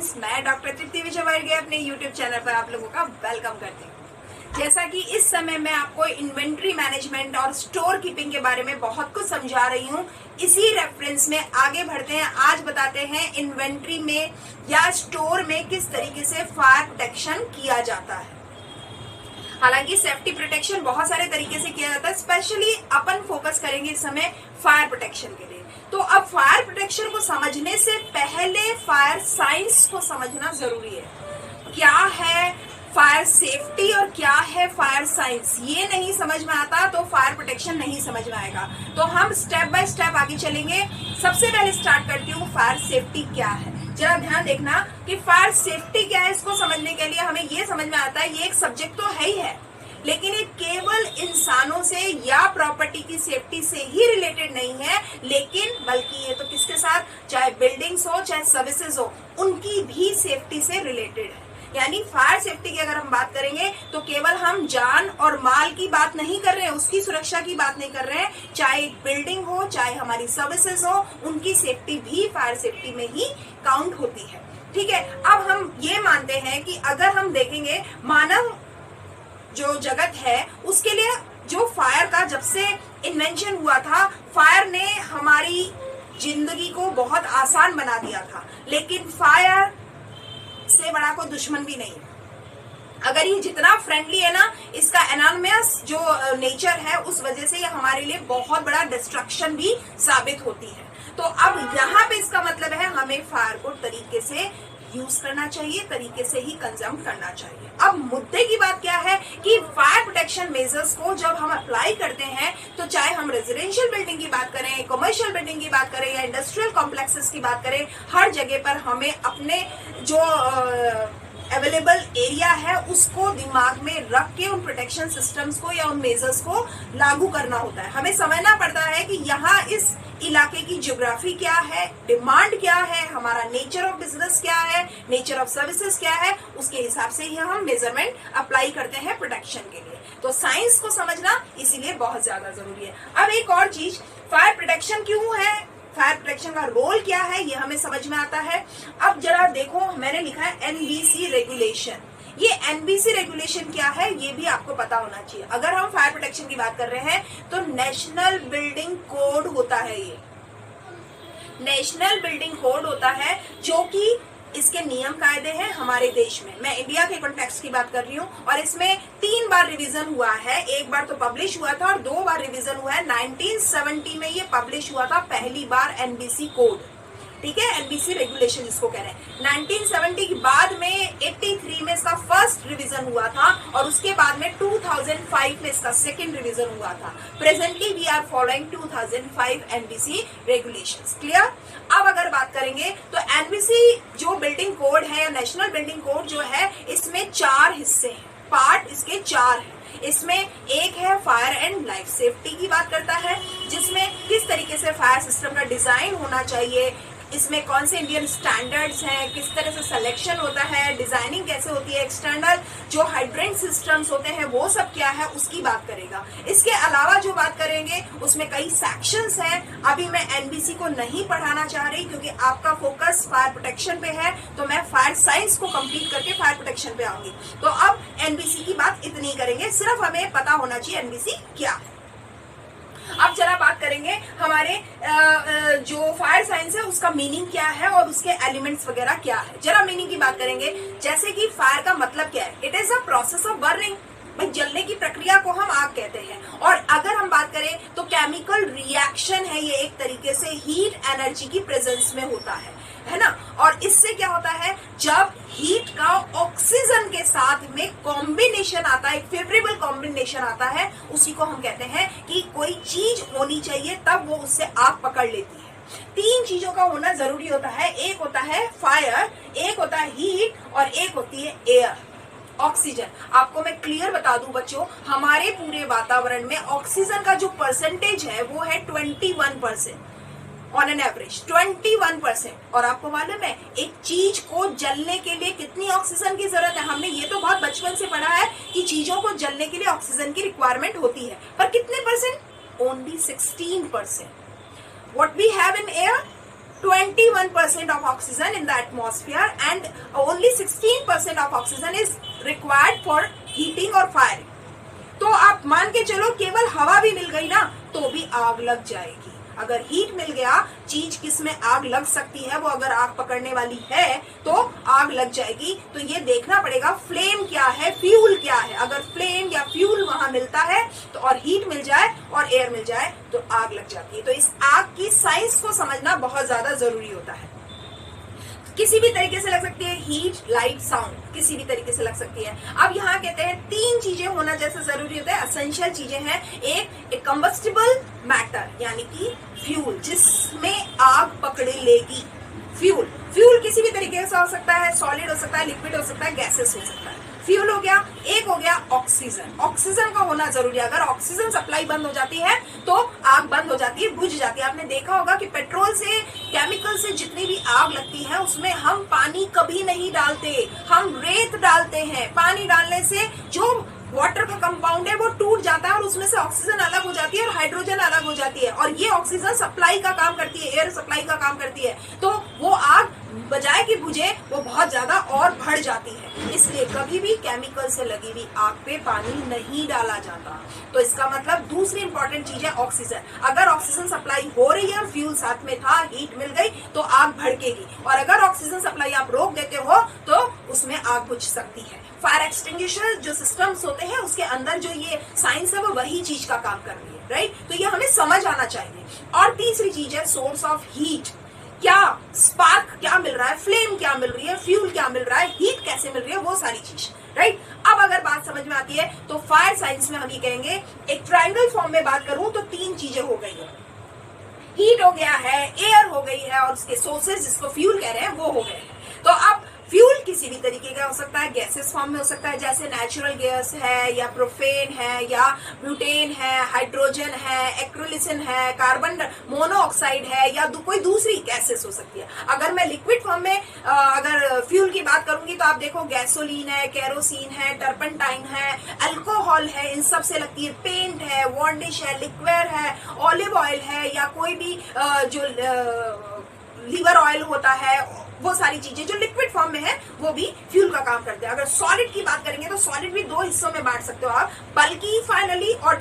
Friends, मैं doctor तृप्ति विजयवर्गीय अपने YouTube channel पर आप लोगों का वेलकम करती हूँ। जैसा कि इस समय मैं आपको इन्वेंट्री मैनेजमेंट और स्टोर कीपिंग के बारे में बहुत कुछ समझा रही हूँ, इसी रेफरेंस में आगे बढ़ते हैं। आज बताते हैं इन्वेंट्री में या स्टोर में किस तरीके से फायर प्रोटेक्शन किया जाता है। हालांकि सेफ्टी प्रोटेक्शन बहुत सारे तरीके से किया जाता है, स्पेशली अपन फोकस करेंगे इस समय फायर प्रोटेक्शन के लिए। तो अब फायर प्रोटेक्शन को समझने से पहले फायर साइंस को समझना जरूरी है। क्या है फायर सेफ्टी और क्या है फायर साइंस, ये नहीं समझ में आता तो फायर प्रोटेक्शन नहीं समझ में आएगा। तो हम स्टेप बाय स्टेप आगे चलेंगे। सबसे पहले स्टार्ट करती हूँ फायर सेफ्टी क्या है। जरा ध्यान देखना कि फायर सेफ्टी क्या है। इसको समझने के लिए हमें ये समझ में आता है ये एक सब्जेक्ट तो है ही है, लेकिन ये केवल इंसानों से या प्रॉपर्टी की सेफ्टी से ही रिलेटेड नहीं है, लेकिन बल्कि ये तो किसके साथ, चाहे बिल्डिंग्स हो चाहे सर्विसेज हो, उनकी भी सेफ्टी से रिलेटेड है। यानी फायर सेफ्टी की अगर हम बात करेंगे तो केवल हम जान और माल की बात नहीं कर रहे हैं, उसकी सुरक्षा की बात नहीं कर रहे हैं। चाहे बिल्डिंग हो चाहे हमारी सर्विसेज हो, उनकी सेफ्टी भी फायर सेफ्टी में ही काउंट होती है। ठीक है, अब हम ये मानते हैं कि अगर हम देखेंगे मानव जो जगत है उसके लिए जो फायर का जब से इन्वेंशन हुआ था, फायर ने हमारी जिंदगी को बहुत आसान बना दिया था। लेकिन फायर से बड़ा कोई दुश्मन भी नहीं है। अगर ये जितना फ्रेंडली है ना, इसका एनॉर्मस जो नेचर है उस वजह से ये हमारे लिए बहुत बड़ा डिस्ट्रक्शन भी साबित होती है। तो अब यहाँ पे इसका मतलब है हमें फायर को तरीके से यूज करना चाहिए, तरीके से ही कंज्यूम करना चाहिए। अब मुद्दे की बात क्या है कि फायर प्रोटेक्शन मेजर्स को जब हम अप्लाई करते हैं तो चाहे हम रेजिडेंशियल बिल्डिंग की बात करें, कमर्शियल बिल्डिंग की बात करें या इंडस्ट्रियल कॉम्प्लेक्सेस की बात करें, हर जगह पर हमें अपने जो अवेलेबल एरिया है उसको दिमाग में रख के उन प्रोटेक्शन सिस्टम्स को या उन मेजर्स को लागू करना होता है। हमें समझना पड़ता है कि यहाँ इस इलाके की ज्योग्राफी क्या है, डिमांड क्या है, हमारा नेचर ऑफ बिजनेस क्या है, नेचर ऑफ सर्विसेज क्या है, उसके हिसाब से ही हम मेजरमेंट अप्लाई करते हैं प्रोटेक्शन के लिए। तो साइंस को समझना इसीलिए बहुत ज्यादा जरूरी है। अब एक और चीज, फायर प्रोटेक्शन क्यों है, फायर प्रोटेक्शन का रोल क्या है, ये हमें समझ में आता है। अब जरा देखो, मैंने लिखा है एनबीसी रेगुलेशन। ये एनबीसी रेगुलेशन क्या है ये भी आपको पता होना चाहिए। अगर हम फायर प्रोटेक्शन की बात कर रहे हैं तो नेशनल बिल्डिंग कोड होता है। ये नेशनल बिल्डिंग कोड होता है जो कि इसके नियम कायदे हैं हमारे देश में। मैं इंडिया के कॉन्टेक्स्ट की बात कर रही हूँ और इसमें 3 बार रिवीजन हुआ है। एक बार तो पब्लिश हुआ था और 2 बार रिवीजन हुआ है। 1970 में ये पब्लिश हुआ था पहली बार एनबीसी कोड। ठीक है, एनबीसी रेगुलेशन जिसको कह रहे हैं। 1970 के बाद में 83 में इसका फर्स्ट रिवीजन हुआ था और उसके बाद में 2005 में इसका सेकंड रिवीजन हुआ था। Presently we are following 2005 NBC regulations. Clear? अब अगर बात करेंगे तो एनबीसी जो बिल्डिंग कोड है या नेशनल बिल्डिंग कोड जो है, इसमें 4 हिस्से हैं, पार्ट इसके 4 हैं। इसमें एक है फायर एंड लाइफ सेफ्टी की बात करता है, जिसमें किस तरीके से फायर सिस्टम का डिजाइन होना चाहिए, इसमें कौन से इंडियन स्टैंडर्ड्स हैं, किस तरह से सिलेक्शन होता है, डिजाइनिंग कैसे होती है, एक्सटर्नल जो हाइड्रेंट सिस्टम्स होते हैं वो सब क्या है उसकी बात करेगा। इसके अलावा जो बात करेंगे उसमें कई सेक्शंस हैं। अभी मैं एनबीसी को नहीं पढ़ाना चाह रही क्योंकि आपका फोकस फायर प्रोटेक्शन पे है, तो मैं फायर साइंस को कंप्लीट करके फायर प्रोटेक्शन पे आऊंगी। तो अब एनबीसी की बात इतनी करेंगे, सिर्फ हमें पता होना चाहिए एनबीसी क्या है। अब जरा बात करेंगे हमारे जो फायर साइंस है उसका मीनिंग क्या है और उसके एलिमेंट्स वगैरह क्या है। जरा मीनिंग की बात करेंगे, जैसे कि फायर का मतलब क्या है, it is a process of burning. भाई जलने की प्रक्रिया को हम आग कहते हैं। और अगर हम बात करें तो केमिकल रिएक्शन है, ये एक तरीके से हीट एनर्जी की प्रेजेंस में होता है ना। और इससे क्या होता है, जब हीट का ऑक्सीजन के साथ में कॉम्बिनेशन आता है, एक फेवरेबल कॉम्बिनेशन आता है, उसी को हम कहते हैं कि कोई चीज होनी चाहिए तब वो उससे आग पकड़ लेती है। 3 चीजों का होना जरूरी होता है। एक होता है फायर, एक होता है हीट और एक होती है एयर, ऑक्सीजन। आपको मैं क्लियर बता दूं बच्चों, हमारे पूरे वातावरण में ऑक्सीजन का जो परसेंटेज है वो है 21% ऑन एन एवरेज, 21%। और आपको मालूम है एक चीज को जलने के लिए कितनी ऑक्सीजन की जरूरत है। हमने ये तो बहुत बचपन से पढ़ा है कि चीजों को जलने के लिए ऑक्सीजन की रिक्वायरमेंट होती है, पर कितने percent? Only 16%। What we have in air? 21% of oxygen in the atmosphere and only 16% of oxygen is required for heating or firing. तो आप मान के चलो केवल हवा भी मिल गई ना तो भी आग लग जाएगी। अगर हीट मिल गया, चीज किसमें आग लग सकती है, वो अगर आग पकड़ने वाली है तो आग लग जाएगी। तो ये देखना पड़ेगा फ्लेम क्या है, फ्यूल क्या है। अगर फ्लेम या फ्यूल वहां मिलता है तो और हीट मिल जाए और एयर मिल जाए तो आग लग जाती है। तो इस आग की साइंस को समझना बहुत ज्यादा जरूरी होता है। किसी भी तरीके से लग सकती है, हीट, लाइट, साउंड, किसी भी तरीके से लग सकती है। अब यहाँ कहते हैं 3 चीजें होना जैसे जरूरी होता है, एसेंशियल चीजें हैं। एक कंबस्टिबल मैटर यानी कि फ्यूल, जिसमें आग पकड़े लेगी। फ्यूल किसी भी तरीके से हो सकता है, सॉलिड हो सकता है, लिक्विड हो सकता है, गैसेस हो सकता है। फ्यूल हो गया। एक हो गया ऑक्सीजन का होना जरूरी है। अगर ऑक्सीजन सप्लाई बंद हो जाती है तो आग बंद हो जाती है, बुझ जाती है। आपने देखा होगा कि पेट्रोल से, केमिकल से जितनी भी आग लगती है उसमें हम पानी कभी नहीं डालते, हम रेत डालते हैं। पानी डालने से जो वाटर का कंपाउंड है वो टूट जाता है और उसमें से ऑक्सीजन अलग हो जाती है और हाइड्रोजन अलग हो जाती है, और ये ऑक्सीजन सप्लाई का काम करती है, एयर सप्लाई का काम करती है। तो वो आग बजाय कि बुझे वो बहुत ज्यादा और बढ़ जाती है। इसलिए कभी भी केमिकल से लगी हुई आग पे पानी नहीं डाला जाता। तो इसका मतलब दूसरी इंपॉर्टेंट चीज है ऑक्सीजन। अगर ऑक्सीजन सप्लाई हो रही है, फ्यूल साथ में था, हीट मिल गई तो आग भड़केगी, और अगर ऑक्सीजन सप्लाई आप रोक देते हो तो उसमें आग बुझ सकती है। फायर एक्सटिंग्विशर जो सिस्टम्स होते हैं उसके अंदर जो ये साइंस है वो वही चीज का काम कर रही है, राइट। तो ये हमें समझ आना चाहिए। और तीसरी चीज है सोर्स ऑफ हीट। क्या स्पार्क क्या मिल रहा है, फ्लेम क्या मिल रही है, फ्यूल क्या मिल रहा है, हीट कैसे मिल रही है, वो सारी चीज, राइट। अब अगर बात समझ में आती है तो फायर साइंस में हम ये कहेंगे, एक ट्रायंगल फॉर्म में बात करूं तो 3 चीजें हो गई है। हीट हो गया है, एयर हो गई है, और उसके सोर्सेज जिसको फ्यूल कह रहे हैं वो हो गए हैं। तो अब फ्यूल किसी भी तरीके का हो सकता है, गैसेस फॉर्म में हो सकता है, जैसे नेचुरल गैस है या प्रोपेन है या ब्यूटेन है, हाइड्रोजन है, एक्रोलिसिन है, कार्बन मोनोऑक्साइड है, या कोई दूसरी गैसेस हो सकती है। अगर मैं लिक्विड फॉर्म में अगर फ्यूल की बात करूंगी तो आप देखो गैसोलीन है, केरोसिन है, टर्पनटाइन है, अल्कोहल है, इन सब से लगती है। पेंट है, वार्निश है, लिक्वेयर है, ऑलिव ऑयल है, या कोई भी जो लीवर ऑयल होता है, वो सारी चीजें जो लिक्विड फॉर्म में है वो भी फ्यूल का काम करते हैं। अगर सॉलिड की बात करेंगे तो सॉलिड भी 2 हिस्सों में बांट सकते हो आप, बल्कि फाइनली और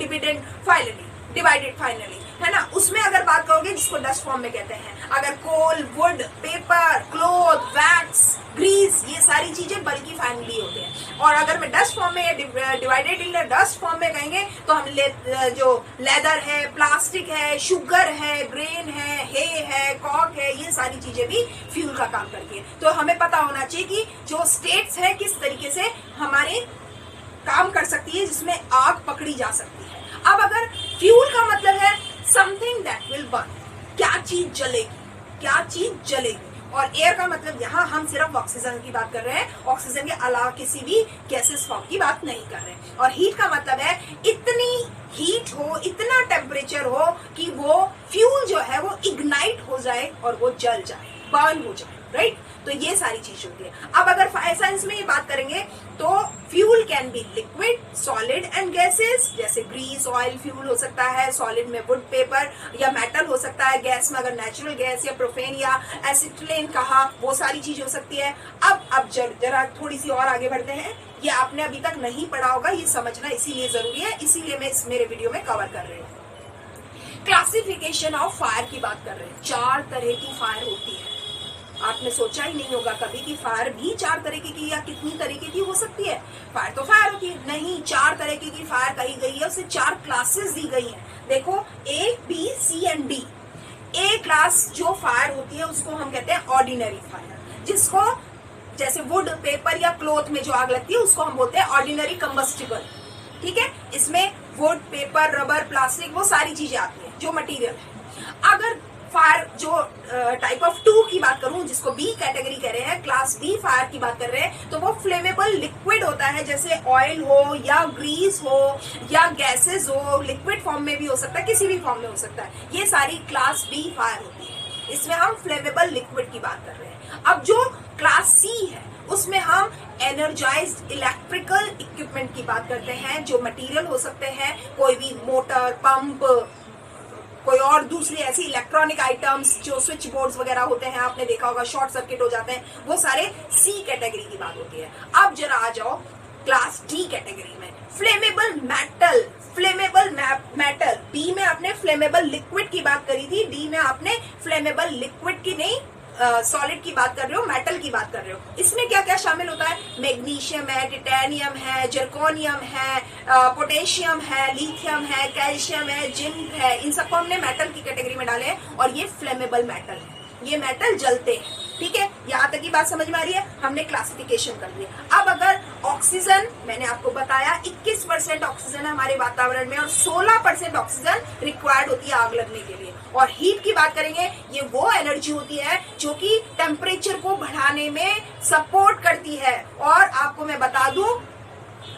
डिवाइडेड फाइनली, है ना। उसमें अगर बात करोगे जिसको डस्ट फॉर्म में कहते हैं, अगर coal, wood, paper, cloth, wax, grease, ये सारी चीजें बल्कि फाइनली होते हैं। और अगर मैं डस्ट फॉर्म में या डिवाइडेड इन डस्ट फॉर्म में कहेंगे तो हम जो लेदर है, प्लास्टिक है, शुगर है, ग्रेन है, हे है, कॉक है, ये सारी चीजें भी फ्यूल का काम करती है। तो हमें पता होना चाहिए कि जो स्टेट्स है किस तरीके से हमारे काम कर सकती है जिसमें आग पकड़ी जा सकती है। अब अगर फ्यूल का मतलब है समथिंग दैट विल बर्न, क्या चीज जलेगी, और एयर का मतलब यहाँ हम सिर्फ ऑक्सीजन की बात कर रहे हैं, ऑक्सीजन के अलावा किसी भी गैसेस फॉर्म की बात नहीं कर रहे हैं। और हीट का मतलब है इतनी हीट हो, इतना टेम्परेचर हो कि वो फ्यूल जो है वो इग्नाइट हो जाए और वो जल जाए, बर्न हो जाए, राइट। तो ये सारी चीज होती है। अब अगर फायर साइंस में ये बात करेंगे तो fuel can be liquid, solid and gases, जैसे ग्रीस, ऑयल फ्यूल हो सकता है, सॉलिड में वुड, पेपर या मेटल हो सकता है, गैस में अगर नेचुरल गैस या प्रोपेन या एसिटिलीन कहा, वो सारी चीज हो सकती है। अब जरा थोड़ी सी और आगे बढ़ते हैं। ये आपने अभी तक नहीं पढ़ा होगा, ये समझना इसीलिए जरूरी है, इसीलिए मैं इस मेरे वीडियो में कवर कर रही हूँ। क्लासिफिकेशन ऑफ फायर की बात कर रहे हैं। 4 तरह की फायर होती है। आपने सोचा ही नहीं होगा कभी कि फायर भी 4 तरीके की या कितनी तरीके की हो सकती है। फायर तो फायर होती है, नहीं, 4 तरीके की फायर कही गई है, उसे 4 क्लासेस दी गई हैं। देखो A, B, C and D। A class जो फायर होती है उसको हम कहते हैं ऑर्डिनरी फायर, जिसको जैसे वुड, पेपर या क्लोथ में जो आग लगती है उसको हम बोलते हैं ऑर्डिनरी कंबस्टिबल, ठीक है। इसमें वुड, पेपर, रबर, प्लास्टिक, वो सारी चीजें आती है जो मटेरियल है। अगर फायर जो टाइप ऑफ 2 की बात करूं, जिसको बी कैटेगरी कह रहे हैं, क्लास बी फायर की बात कर रहे हैं, तो वो फ्लेमेबल लिक्विड होता है, जैसे ऑयल हो या ग्रीस हो या गैसेस हो, लिक्विड फॉर्म में भी हो सकता है, किसी भी फॉर्म में हो सकता है। ये सारी क्लास बी फायर होती है, इसमें हम फ्लेमेबल लिक्विड की बात कर रहे हैं। अब जो क्लास सी है उसमें हम एनर्जाइज्ड इलेक्ट्रिकल इक्विपमेंट की बात करते हैं, जो मटेरियल हो सकते हैं, कोई भी मोटर, पंप, कोई और दूसरी ऐसी इलेक्ट्रॉनिक आइटम्स जो स्विच बोर्ड्स वगैरह होते हैं, आपने देखा होगा शॉर्ट सर्किट हो जाते हैं, वो सारे सी कैटेगरी की बात होती है। अब जरा आ जाओ क्लास डी कैटेगरी में, flammable metal. Flammable metal, B में आपने फ्लेमेबल लिक्विड की बात करी थी, डी में आपने फ्लेमेबल लिक्विड की नहीं सॉलिड की बात कर रहे हो, मेटल की बात कर रहे हो। इसमें क्या क्या शामिल होता है? मैग्नीशियम है, टिटेनियम है, जर्कोनियम है, पोटेशियम है, लिथियम है, कैल्शियम है, जिंक है, इन सबको हमने मेटल की कैटेगरी में डाले हैं और ये फ्लेमेबल मेटल है, ये मेटल जलते हैं। ठीक है, यहाँ तक की बात समझ में आ रही है? हमने क्लासिफिकेशन कर लिया। अब अगर ऑक्सीजन, मैंने आपको बताया 21% ऑक्सीजन है हमारे वातावरण में और 16% ऑक्सीजन रिक्वायर्ड होती है आग लगने के लिए। और हीट की बात करेंगे, ये वो एनर्जी होती है जो कि टेम्परेचर को बढ़ाने में सपोर्ट करती है। और आपको मैं बता दूं,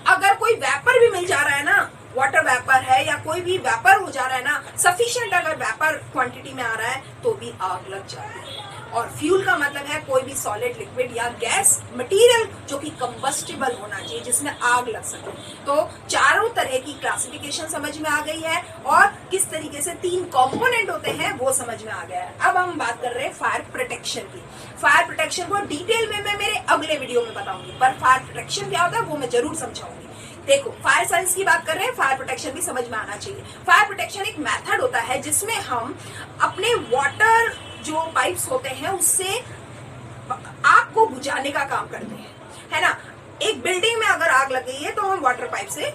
अगर कोई वेपर भी मिल जा रहा है ना, वाटर वेपर है या कोई भी वेपर हो जा रहा है ना, सफिशिएंट अगर वेपर क्वांटिटी में आ रहा है तो भी आग लग जाती है। और फ्यूल का मतलब है कोई भी सॉलिड, लिक्विड या गैस मटेरियल जो कि कंबस्टिबल होना चाहिए, जिसमें आग लग सके। तो चारों तरह की क्लासिफिकेशन समझ में आ गई है और किस तरीके से 3 कंपोनेंट होते हैं वो समझ में आ गया है। अब हम बात कर रहे हैं फायर प्रोटेक्शन की। फायर प्रोटेक्शन को डिटेल में मैं मेरे अगले वीडियो में बताऊंगी, पर फायर प्रोटेक्शन क्या होता है वो मैं जरूर समझाऊंगी। देखो, फायर साइंस की बात कर रहे हैं, फायर प्रोटेक्शन भी समझ में आना चाहिए। फायर प्रोटेक्शन एक मेथड होता है जिसमें हम अपने वाटर जो पाइप्स होते हैं उससे आग को बुझाने का काम करते हैं, है ना। एक बिल्डिंग में अगर आग लग गई है तो हम वाटर पाइप से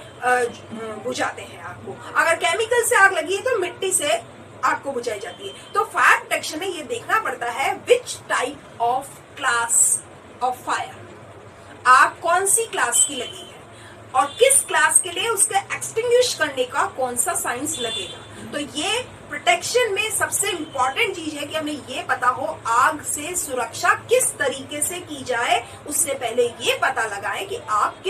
बुझाते हैं आग को। अगर केमिकल से आग लगी है तो मिट्टी से आग को बुझाई जाती है। तो फायर प्रोटेक्शन में ये देखना पड़ता है which type of class of fire, आग कौन सी क्लास की लगी है और किस क्लास के लिए उसके एक्सटिंग्विश करने का कौन सा साइंस लगेगा। तो ये प्रोटेक्शन में सबसे इंपॉर्टेंट चीज है कि हमें ये पता हो आग से सुरक्षा किस तरीके से की जाए। उससे पहले ये पता लगाएं कि आग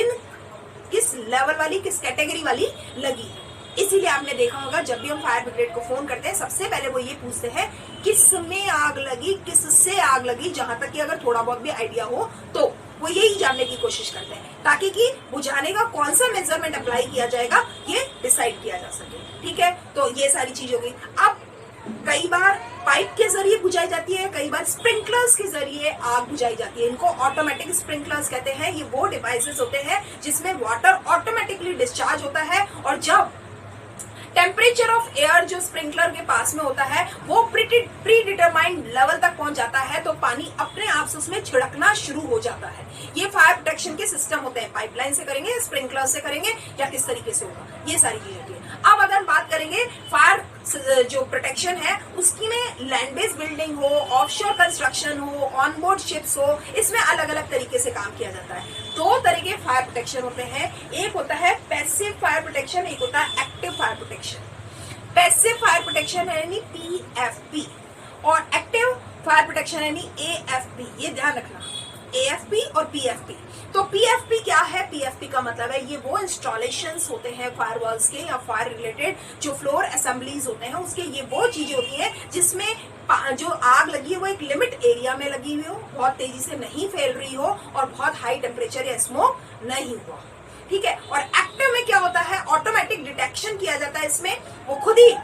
किस लेवल वाली, किस कैटेगरी वाली लगी है। इसीलिए आपने देखा होगा जब भी हम फायर ब्रिगेड को फोन करते हैं सबसे पहले वो ये पूछते हैं किस में आग लगी, किससे आग लगी। जहां तक कि अगर थोड़ा बहुत भी आइडिया हो तो वो यही जानने की कोशिश करते हैं ताकि कि बुझाने का कौन सा मेजरमेंट अप्लाई किया जाएगा ये डिसाइड किया जा सके। ठीक है, तो ये सारी चीज हो गई। अब कई बार पाइप के जरिए बुझाई जाती है, कई बार स्प्रिंकलर्स के जरिए आग बुझाई जाती है। इनको ऑटोमेटिक स्प्रिंकलर्स कहते हैं। ये वो डिवाइसेस होते हैं जिसमें वाटर ऑटोमेटिकली डिस्चार्ज होता है और जब टेम्परेचर ऑफ एयर जो स्प्रिंकलर के पास में होता है वो प्री डिटरमाइंड लेवल तक पहुंच जाता है तो पानी अपने आप से उसमें छिड़कना शुरू हो जाता है। ये फायर प्रोटेक्शन के सिस्टम होते हैं। पाइपलाइन से करेंगे, स्प्रिंकलर से करेंगे या किस तरीके से होगा, ये सारी चीजें होती है। अब अगर बात करेंगे फायर जो प्रोटेक्शन है उसकी में लैंड बेस्ड बिल्डिंग हो, ऑफशोर कंस्ट्रक्शन हो, ऑनबोर्ड शिप्स हो, इसमें अलग अलग तरीके से काम किया जाता है। 2 तरह के फायर प्रोटेक्शन होते हैं, एक होता है पैसिव फायर प्रोटेक्शन, एक होता है active fire protection. Passive fire protection है यानी PFP और एक्टिव फायर प्रोटेक्शन यानी AFP। ये ध्यान रखना, AFP और PFP। तो PFP क्या है? PFP का मतलब है ये वो इंस्टॉलेशंस होते हैं फायरवॉल्स के या फायर रिलेटेड जो फ्लोर असेंबलीज होते हैं उसके, ये वो चीजें होती हैं जिसमें जो आग लगी है वो एक लिमिट एरिया में लगी हुई हो, बहुत तेजी से नहीं फैल रही हो और बहुत हाई टेम्परेचर या स्मोक नहीं हुआ। ठीक है, और एक्टिव में क्या होता है? ऑटोमेटिक डिटेक्शन किया जाता है इसमें, वो खुद ही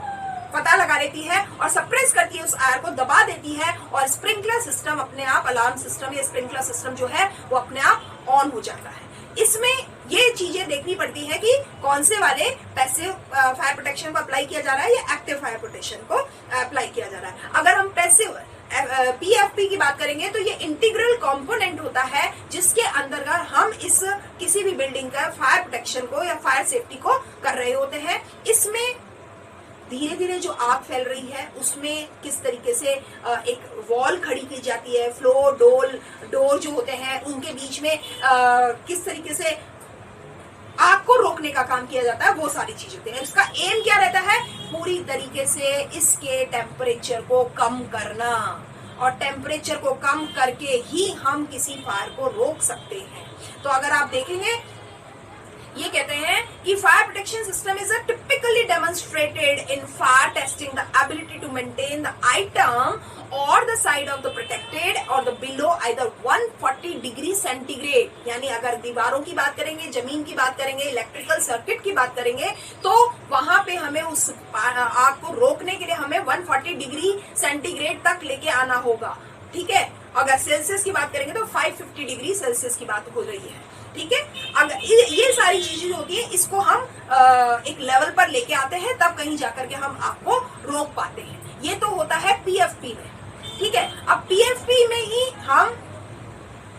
पता लगा लेती है और सप्रेस करती है, उस आयर को दबा देती है और स्प्रिंकलर सिस्टम अपने आप, अलार्म सिस्टम या स्प्रिंकलर सिस्टम जो है वो अपने आप ऑन हो जाता है। इसमें ये चीजें देखनी पड़ती है कि कौन से वाले पैसिव फायर प्रोटेक्शन को अप्लाई किया जा रहा है या एक्टिव फायर प्रोटेक्शन को अप्लाई किया जा रहा है। अगर हम पैसिव PFP की बात करेंगे तो ये इंटीग्रल कंपोनेंट होता है जिसके अंदर हम इस किसी भी बिल्डिंग का फायर प्रोटेक्शन को या फायर सेफ्टी को कर रहे होते हैं। इसमें धीरे धीरे जो आग फैल रही है उसमें किस तरीके से एक वॉल खड़ी की जाती है, फ्लोर डोर जो होते हैं उनके बीच में किस तरीके से आग को रोकने का काम किया जाता है, वो सारी चीजें होती हैं। इसका एम क्या रहता है? पूरी तरीके से इसके टेम्परेचर को कम करना, और टेम्परेचर को कम करके ही हम किसी फायर को रोक सकते हैं। तो अगर आप देखेंगे ये कहते हैं कि fire protection system is typically demonstrated in fire testing the ability to maintain the item और the side of the protected और the below either 140 degree centigrade. यानी अगर दीवारों की बात करेंगे, जमीन की बात करेंगे, इलेक्ट्रिकल सर्किट की बात करेंगे तो वहां पे हमें उस आग को रोकने के लिए हमें हमें 140 डिग्री सेंटीग्रेड तक लेके आना होगा, ठीक है। अगर सेल्सियस की बात करेंगे तो 550 डिग्री सेल्सियस की बात हो रही है, ठीक है। अगर ये सारी चीजें होती है, इसको हम एक लेवल पर लेके आते हैं, तब कहीं जाकर के हम आग को रोक पाते हैं। ये तो होता है पीएफपी में, ठीक है। अब पीएफपी में ही हम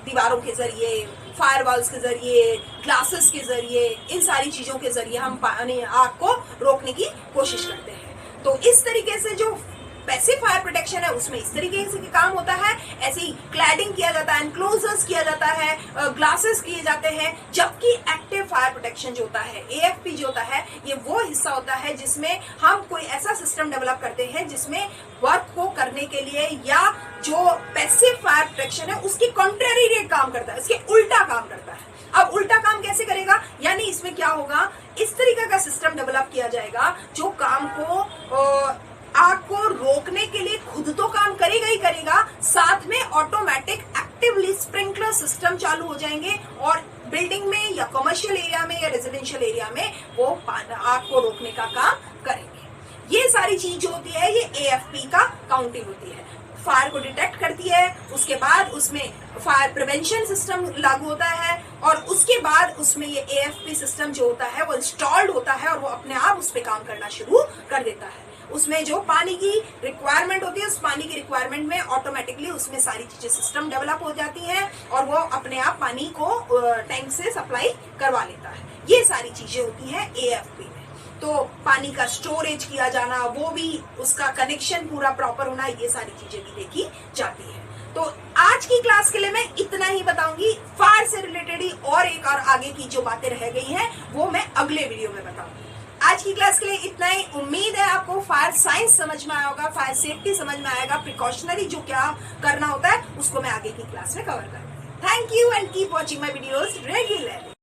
दीवारों के जरिए, फायरवॉल्स के जरिए, ग्लासेस के जरिए, इन सारी चीजों के जरिए हम आग को रोकने की कोशिश करते हैं। तो इस तरीके से जो पैसिव फायर प्रोटेक्शन है उसमें इस तरीके से काम होता है। ऐसे ही क्लैडिंग किया जाता है, एनक्लोजर्स किया जाता है, ग्लासेस किए जाते हैं। जबकि एक्टिव फायर प्रोटेक्शन जो होता है, एएफपी जो होता है, ये वो हिस्सा होता है जिसमें हम कोई ऐसा सिस्टम डेवलप करते हैं जिसमें वर्क को करने के लिए या जो पैसिव फायर प्रोटेक्शन है उसकी कॉन्ट्रेरी काम करता है, उसके उल्टा काम करता है। अब उल्टा काम कैसे करेगा, यानी इसमें क्या होगा, इस तरीके का सिस्टम डेवलप किया जाएगा जो काम को आग को रोकने के लिए खुद तो काम करेगा ही करेगा, साथ में ऑटोमेटिक एक्टिवली स्प्रिंकलर सिस्टम चालू हो जाएंगे और बिल्डिंग में या कमर्शियल एरिया में या रेजिडेंशियल एरिया में वो आग को रोकने का काम करेंगे। ये सारी चीज जो होती है ये एएफपी का काउंटिंग होती है। फायर को डिटेक्ट करती है, उसके बाद उसमें फायर प्रिवेंशन सिस्टम लागू होता है और उसके बाद उसमें ये एएफपी सिस्टम जो होता है वो इंस्टॉल्ड होता है और वो अपने आप उस पर काम करना शुरू कर देता है। उसमें जो पानी की रिक्वायरमेंट होती है, उस पानी की रिक्वायरमेंट में ऑटोमेटिकली उसमें सारी चीजें सिस्टम डेवलप हो जाती हैं और वो अपने आप पानी को टैंक से सप्लाई करवा लेता है। ये सारी चीजें होती हैं एएफपी में। तो पानी का स्टोरेज किया जाना, वो भी उसका कनेक्शन पूरा प्रॉपर होना, ये सारी चीजें भी देखी जाती है। तो आज की क्लास के लिए मैं इतना ही बताऊंगी। फायर से रिलेटेड ही और एक और आगे की जो बातें रह गई हैं वो मैं अगले वीडियो में बताऊंगी। आज की क्लास के लिए इतना ही। उम्मीद है आपको फायर साइंस समझ में आया होगा, फायर सेफ्टी समझ में आएगा, प्रिकॉशनरी जो क्या करना होता है उसको मैं आगे की क्लास में कवर करूंगी। Thank you and keep watching my videos regularly.